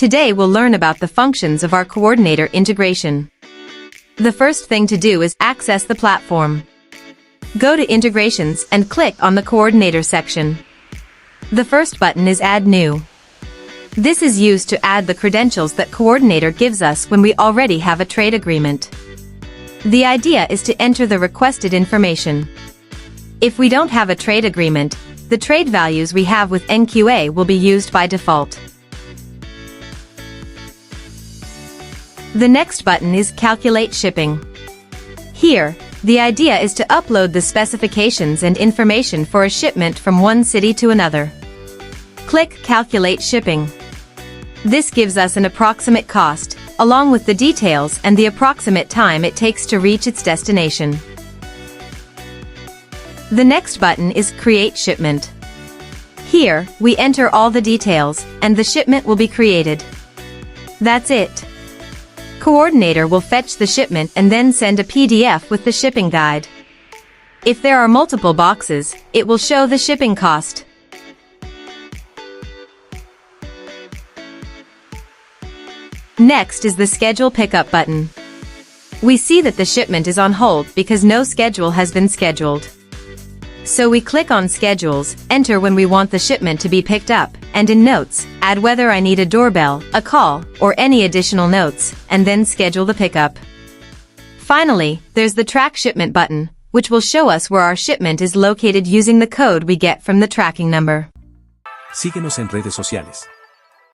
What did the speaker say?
Today we'll learn about the functions of our coordinator integration. The first thing to do is access the platform. Go to Integrations and click on the Coordinator section. The first button is Add New. This is used to add the credentials that Coordinator gives us when we already have a trade agreement. The idea is to enter the requested information. If we don't have a trade agreement, the trade values we have with NQA will be used by default. The next button is Calculate Shipping. Here, the idea is to upload the specifications and information for a shipment from one city to another. Click Calculate Shipping. This gives us an approximate cost, along with the details and the approximate time it takes to reach its destination. The next button is Create Shipment. Here, we enter all the details, and the shipment will be created. That's it. Coordinator will fetch the shipment and then send a PDF with the shipping guide. If there are multiple boxes, it will show the shipping cost. Next is the Schedule Pickup button. We see that the shipment is on hold because no schedule has been scheduled. So we click on Schedules, enter when we want the shipment to be picked up, and in Notes, add whether I need a doorbell, a call, or any additional notes, and then schedule the pickup. Finally, there's the Track Shipment button, which will show us where our shipment is located using the code we get from the tracking number. Síguenos en redes sociales.